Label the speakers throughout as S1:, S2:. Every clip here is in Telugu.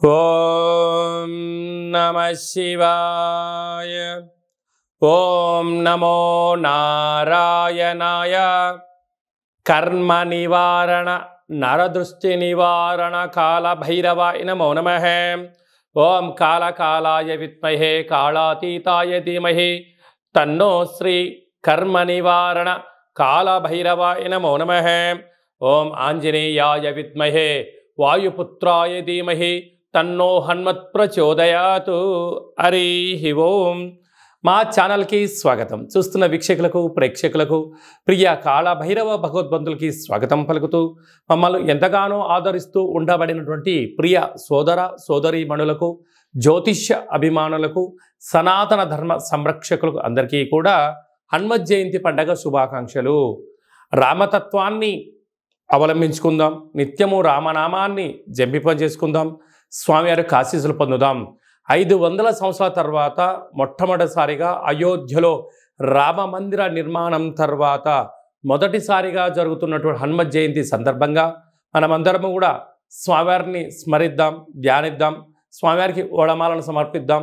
S1: ఓం నమః శివాయ. ఓం నమో నారాయణాయ. కర్మ నివారణ నరదృష్టి నివారణ కాల భైరవాయ నమో నమః. ఓం కాళకాలాయ విద్మహే కాళాతీతాయ ధీమహి తన్నో శ్రీ కర్మ నివారణ కాల భైరవాయ నమో నమః. ఓం ఆంజనేయాయ విద్మహే వాయుపుత్రాయ ధీమహి తన్నో హనుమత్ ప్రచోదయాతు. హరి ఓం. మా ఛానల్కి స్వాగతం. చూస్తున్న వీక్షకులకు ప్రేక్షకులకు ప్రియ కాళభైరవ భగవద్బంధులకి స్వాగతం పలుకుతూ మమ్మల్ని ఎంతగానో ఆదరిస్తూ ఉండబడినటువంటి ప్రియ సోదర సోదరీమణులకు, జ్యోతిష్య అభిమానులకు, సనాతన ధర్మ సంరక్షకులకు అందరికీ కూడా హనుమత్ జయంతి పండగ శుభాకాంక్షలు. రామతత్వాన్ని అవలంబించుకుందాం, నిత్యము రామనామాన్ని జంపింప చేసుకుందాం, స్వామివారి ఆశీస్సులు పొందుదాం. 500 సంవత్సరాల తర్వాత మొట్టమొదటిసారిగా అయోధ్యలో రామ మందిర నిర్మాణం తర్వాత మొదటిసారిగా జరుగుతున్నటువంటి హనుమత్ జయంతి సందర్భంగా మనమందరము కూడా స్వామివారిని స్మరిద్దాం, ధ్యానిద్దాం, స్వామివారికి ఓడమాలను సమర్పిద్దాం.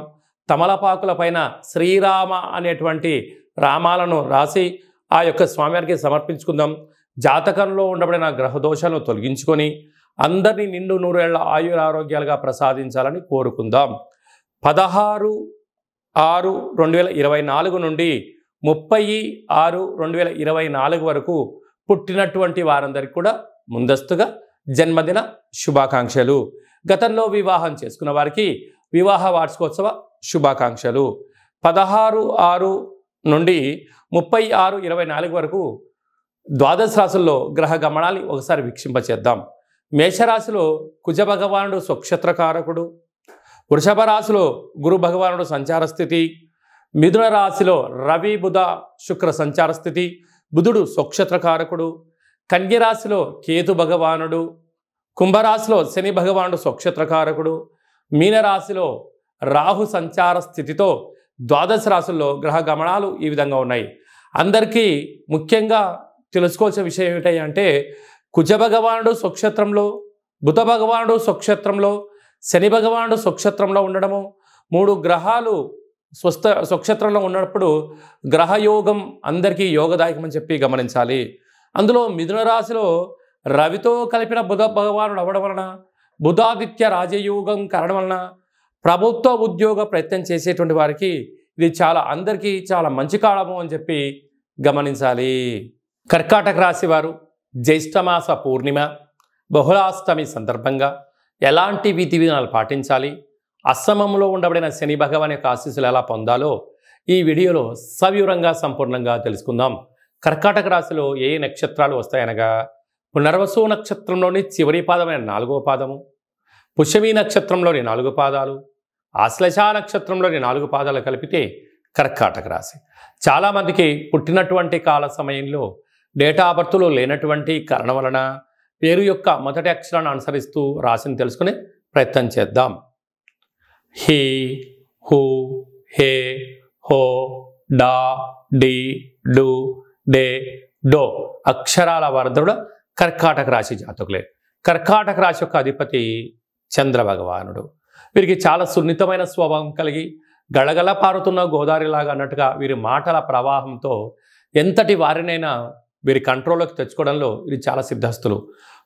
S1: తమలపాకుల పైన శ్రీరామ అనేటువంటి రామాలను రాసి ఆ యొక్క స్వామివారికి సమర్పించుకుందాం. జాతకంలో ఉండబడిన గ్రహదోషాలను తొలగించుకొని అందరినీ నిండు నూరేళ్ల ఆయురారోగ్యాలుగా ప్రసాదించాలని కోరుకుందాం. 16/6/2024 నుండి 30/6/2024 వరకు పుట్టినటువంటి వారందరికీ కూడా ముందస్తుగా జన్మదిన శుభాకాంక్షలు. గతంలో వివాహం చేసుకున్న వారికి వివాహ వార్షికోత్సవ శుభాకాంక్షలు. 16/6 నుండి 30/6/24 వరకు ద్వాదశ రాశుల్లో గ్రహ గమనాన్ని ఒకసారి వీక్షింపచేద్దాం. మేషరాశిలో కుజ భగవానుడు స్వక్షత్రకారకుడు, వృషభ రాశిలో గురు భగవానుడు సంచార స్థితి, మిథున రాశిలో రవి బుధ శుక్ర సంచార స్థితి, బుధుడు స్వక్షత్రకారకుడు, కన్య రాశిలో కేతు భగవానుడు, కుంభరాశిలో శని భగవానుడు స్వక్షత్రకారకుడు, మీనరాశిలో రాహు సంచార స్థితితో ద్వాదశ రాశుల్లో గ్రహ గమనాలు ఈ విధంగా ఉన్నాయి. అందరికీ ముఖ్యంగా తెలుసుకోవాల్సిన విషయం ఏమిటంటే కుజ భగవానుడు స్వక్షేత్రంలో, బుధ భగవానుడు స్వక్షేత్రంలో, శని భగవానుడు స్వక్షేత్రంలో ఉండడము, 3 గ్రహాలు స్వక్షేత్రంలో ఉన్నప్పుడు గ్రహయోగం అందరికీ యోగదాయకం అని చెప్పి గమనించాలి. అందులో మిథున రాశిలో రవితో కలిపిన బుధ భగవానుడు అవ్వడం వలన, బుధాదిత్య రాజయోగం కారణం వలన ప్రభుత్వ ఉద్యోగ ప్రయత్నం చేసేటువంటి వారికి ఇది అందరికీ చాలా మంచి కాలము అని చెప్పి గమనించాలి. కర్కాటక రాశి వారు జ్యేష్ఠమాస పూర్ణిమ బహుళాష్టమి సందర్భంగా ఎలాంటి విధి విధానాలు పాటించాలి, అష్టమంలో ఉండబడిన శని భగవాన్ యొక్క ఆశీస్సులు ఎలా పొందాలో ఈ వీడియోలో సవివరంగా సంపూర్ణంగా తెలుసుకుందాం. కర్కాటక రాశిలో ఏ నక్షత్రాలు వస్తాయనగా పునర్వసు నక్షత్రంలోని చివరి పాదమైన 4వ పాదము, పుష్యమి నక్షత్రంలోని 4 పాదాలు, ఆశ్లేష నక్షత్రంలోని 4 పాదాలు కలిపితే కర్కాటక రాశి. చాలామందికి పుట్టినటువంటి కాల సమయంలో డేటా ఆఫ్ బర్త్లో లేనటువంటి కారణం వలన పేరు యొక్క మొదటి అక్షరాన్ని అనుసరిస్తూ రాశిని తెలుసుకునే ప్రయత్నం చేద్దాం. హి, హు, హే, హో, డా, డి, డు, డే, డో అక్షరాల వరదరుడు కర్కాటక రాశి జాతకులే. కర్కాటక రాశి యొక్క అధిపతి చంద్ర భగవానుడు. వీరికి చాలా సున్నితమైన స్వభావం కలిగి గళగళ పారుతున్న గోదావరిలాగా అన్నట్టుగా వీరి మాటల ప్రవాహంతో ఎంతటి వారినైనా వీరి కంట్రోల్లోకి తెచ్చుకోవడంలో వీరు చాలా సిద్ధస్తులు.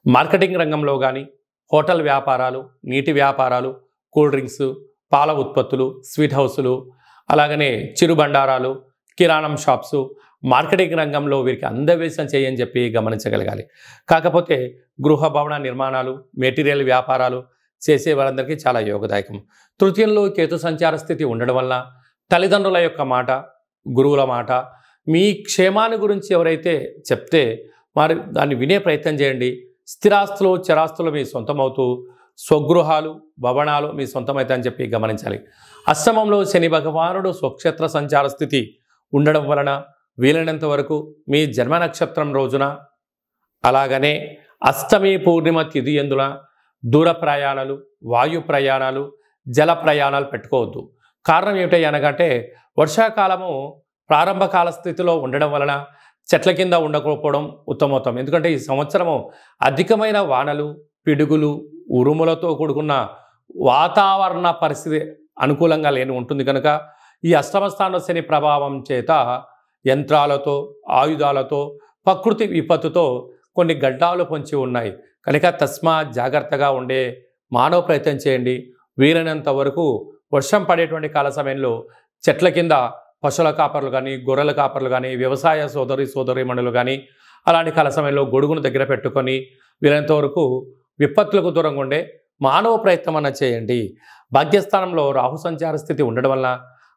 S1: మార్కెటింగ్ రంగంలో కానీ, హోటల్ వ్యాపారాలు, నీటి వ్యాపారాలు, కూల్ డ్రింక్స్, పాల ఉత్పత్తులు, స్వీట్ హౌసులు, అలాగనే చిరు బండారాలు, కిరాణం షాప్సు, మార్కెటింగ్ రంగంలో వీరికి అందవేశం చేయని చెప్పి గమనించగలగాలి. కాకపోతే గృహ భవన నిర్మాణాలు, మెటీరియల్ వ్యాపారాలు చేసే వారందరికీ చాలా యోగదాయకం. తృతీయంలో కేతు సంచార స్థితి ఉండడం వల్ల తల్లిదండ్రుల యొక్క మాట, గురువుల మాట, మీ క్షేమాన్ని గురించి ఎవరైతే చెప్తే మరి దాన్ని వినే ప్రయత్నం చేయండి. స్థిరాస్తులు చరాస్తులు మీ సొంతమవుతూ స్వగృహాలు భవనాలు మీ సొంతమవుతాయని చెప్పి గమనించాలి. అష్టమంలో శని భగవానుడు స్వక్షేత్ర సంచార స్థితి ఉండడం వలన వీలైనంత వరకు మీ జన్మ నక్షత్రం రోజున, అలాగనే అష్టమి పూర్ణిమ తిథి ఎందున దూర ప్రయాణాలు, వాయు ప్రయాణాలు, జల ప్రయాణాలు పెట్టుకోవద్దు. కారణం ఏమిటి అనగంటే వర్షాకాలము ప్రారంభ కాల స్థితిలో ఉండడం వలన చెట్ల కింద ఉండకపోవడం ఉత్తమోత్తం. ఎందుకంటే ఈ సంవత్సరము అధికమైన వానలు, పిడుగులు, ఉరుములతో కూడుకున్న వాతావరణ పరిస్థితి అనుకూలంగా లేని ఉంటుంది కనుక ఈ అష్టమ స్థాన శని ప్రభావం చేత యంత్రాలతో ఆయుధాలతో ప్రకృతి విపత్తుతో కొన్ని గడ్డాలు పొంచి ఉన్నాయి కనుక తస్మాత్ జాగ్రత్తగా ఉండే మానవ ప్రయత్నం చేయండి. వీలైనంత వరకు వర్షం పడేటువంటి కాల సమయంలో చెట్ల కింద పశువుల కాపర్లు కానీ గొర్రెల కాపర్లు కానీ వ్యవసాయ సోదరీమణులు కానీ అలాంటి కాల సమయంలో గొడుగును దగ్గర పెట్టుకొని వీలైనంత వరకు విపత్తులకు దూరంగా ఉండే మానవ ప్రయత్నం అన్న చేయండి. భాగ్యస్థానంలో రాహు సంచార స్థితి ఉండడం వల్ల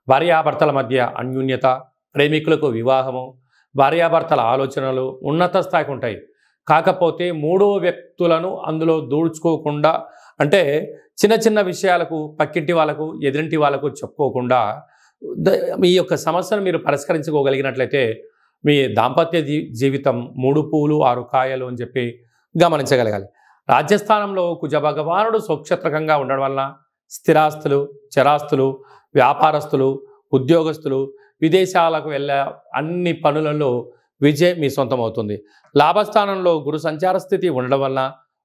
S1: భార్యాభర్తల మధ్య అన్యూన్యత, ప్రేమికులకు వివాహము, భార్యాభర్తల ఆలోచనలు ఉన్నత స్థాయికి ఉంటాయి. కాకపోతే మూడో వ్యక్తులను అందులో దూడ్చుకోకుండా అంటే చిన్న చిన్న విషయాలకు పక్కింటి వాళ్ళకు ఎదురింటి వాళ్ళకు చెప్పుకోకుండా మీ యొక్క సమస్యను మీరు పరిష్కరించుకోగలిగినట్లయితే మీ దాంపత్య జీవితం 3 పూలు 6 కాయలు అని చెప్పి గమనించగలగాలి. రాజ్యస్థానంలో కుజ భగవానుడు స్వక్షత్రకంగా ఉండడం వలన స్థిరాస్తులు, చరాస్తులు, వ్యాపారస్తులు, ఉద్యోగస్తులు, విదేశాలకు వెళ్ళే అన్ని పనులలో విజయం మీ సొంతం అవుతుంది. లాభస్థానంలో గురు సంచార స్థితి ఉండడం వలన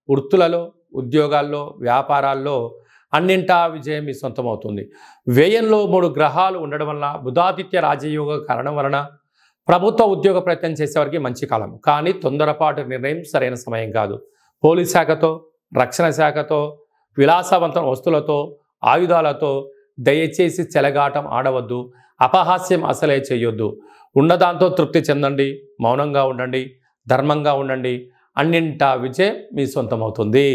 S1: వృత్తులలో, ఉద్యోగాల్లో, వ్యాపారాల్లో అన్నింటా విజయం మీ సొంతం అవుతుంది. వ్యయంలో 3 గ్రహాలు ఉండడం వలన బుధాదిత్య రాజయోగ కారణం వలన ప్రభుత్వ ఉద్యోగ ప్రయత్నం చేసేవారికి మంచి కాలం. కానీ తొందరపాటు నిర్ణయం సరైన సమయం కాదు. పోలీస్ శాఖతో, రక్షణ శాఖతో, విలాసవంత వస్తువులతో, ఆయుధాలతో దయచేసి చెలగాటం ఆడవద్దు. అపహాస్యం అసలే చేయొద్దు. ఉన్నదాంతో తృప్తి చెందండి, మౌనంగా ఉండండి, ధర్మంగా ఉండండి. అన్నింటా విజయం మీ సొంతం అవుతుంది.